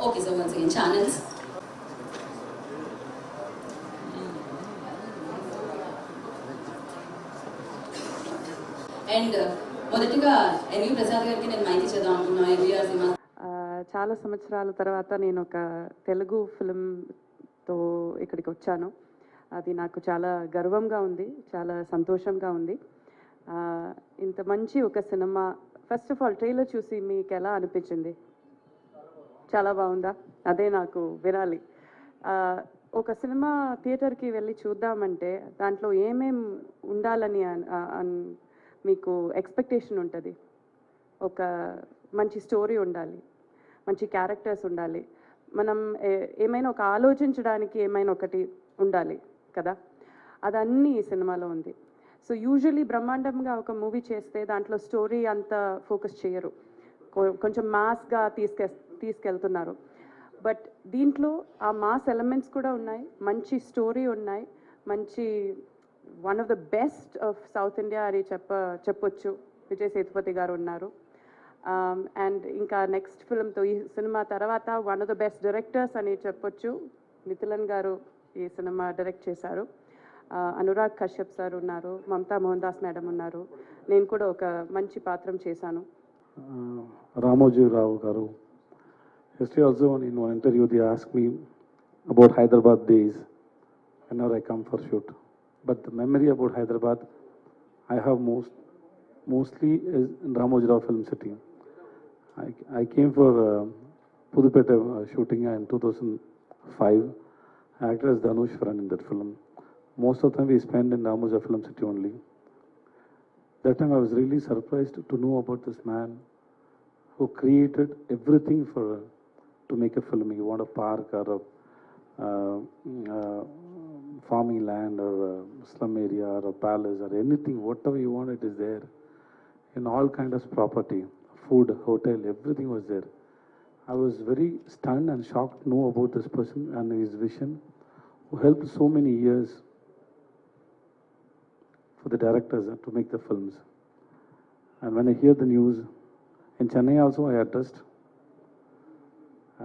Okay, so once again, channels. And మొదటిగా N V Prasad గారికి నేను మైకి చేద్దాం అనుకున్నాను. ఎన్వీఆర్ సినిమా చాలా సంవత్సరాల తర్వాత నేను ఒక తెలుగు ఫిల్మ్తో ఇక్కడికి వచ్చాను. అది నాకు చాలా గర్వంగా ఉంది, చాలా సంతోషంగా ఉంది. ఇంత మంచి ఒక cinema, first of all trailer చూసి మీకు ఎలా అనిపించింది? చాలా బాగుందా? అదే నాకు వినాలి. ఒక సినిమా థియేటర్కి వెళ్ళి చూద్దామంటే దాంట్లో ఏమేం ఉండాలని మీకు ఎక్స్పెక్టేషన్ ఉంటుంది. ఒక మంచి స్టోరీ ఉండాలి, మంచి క్యారెక్టర్స్ ఉండాలి, మనం ఏమైనా ఒక ఆలోచించడానికి ఏమైనా ఒకటి ఉండాలి కదా. అదన్నీ ఈ సినిమాలో ఉంది. సో యూజువలీ బ్రహ్మాండంగా ఒక మూవీ చేస్తే దాంట్లో స్టోరీ అంతా ఫోకస్ చేయరు, కొంచెం మాస్గా తీసుకెళ్తున్నారు. బట్ దీంట్లో ఆ మాస్ ఎలిమెంట్స్ కూడా ఉన్నాయి, మంచి స్టోరీ ఉన్నాయి, మంచి one of the best of south India అని చెప్పొచ్చు. విజయ్ సేతుపతి గారు ఉన్నారు. అండ్ ఇంకా నెక్స్ట్ ఫిల్మ్తో ఈ సినిమా తర్వాత one of the best directors అని చెప్పొచ్చు. మిథులన్ గారు ఈ సినిమా డైరెక్ట్ చేశారు. అనురాగ్ కశ్యప్ సార్ ఉన్నారు, మమతా మోహన్ దాస్ మేడం ఉన్నారు, నేను కూడా ఒక మంచి పాత్రం చేశాను. రామోజీరావు గారు, yesterday also in one interview they asked me about Hyderabad days whenever I come for shoot. But the memory about Hyderabad I have mostly is in Ramojirao Film City. I came for Pudupeta shooting in 2005. I acted as Dhanushwaran in that film. Most of the time we spent in Ramojirao Film City only. That time I was really surprised to know about this man who created everything to make a film. You want a park or a farming land or a slum area or a palace or anything, whatever you want, it is there. In all kinds of property, food, hotel, everything was there. I was very stunned and shocked to know about this person and his vision, who helped so many years for the directors to make the films. And when I hear the news, in Chennai also I addressed,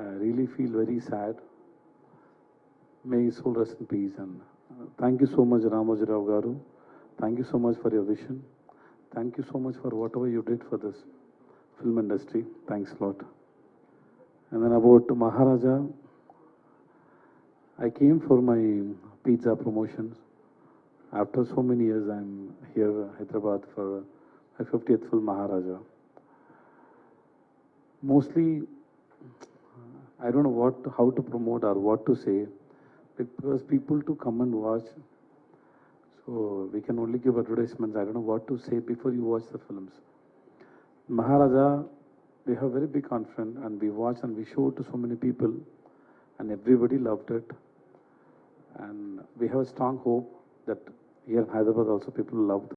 I really feel very sad. May his soul rest in peace. And thank you so much, Ramojirao Garu. Thank you so much for your vision. Thank you so much for whatever you did for this film industry. Thanks a lot. And then about Maharaja, I came for my pizza promotions. After so many years, I'm here in Hyderabad for my 50th film, Maharaja. Mostly, I don't know how to promote or what to say, because people to come and watch, so we can only give advertisements. I don't know what to say before you watch the films. Maharaja, we have very big confidence, and we watch and we show to so many people, and everybody loved it. And we have a strong hope that here in Hyderabad also people loved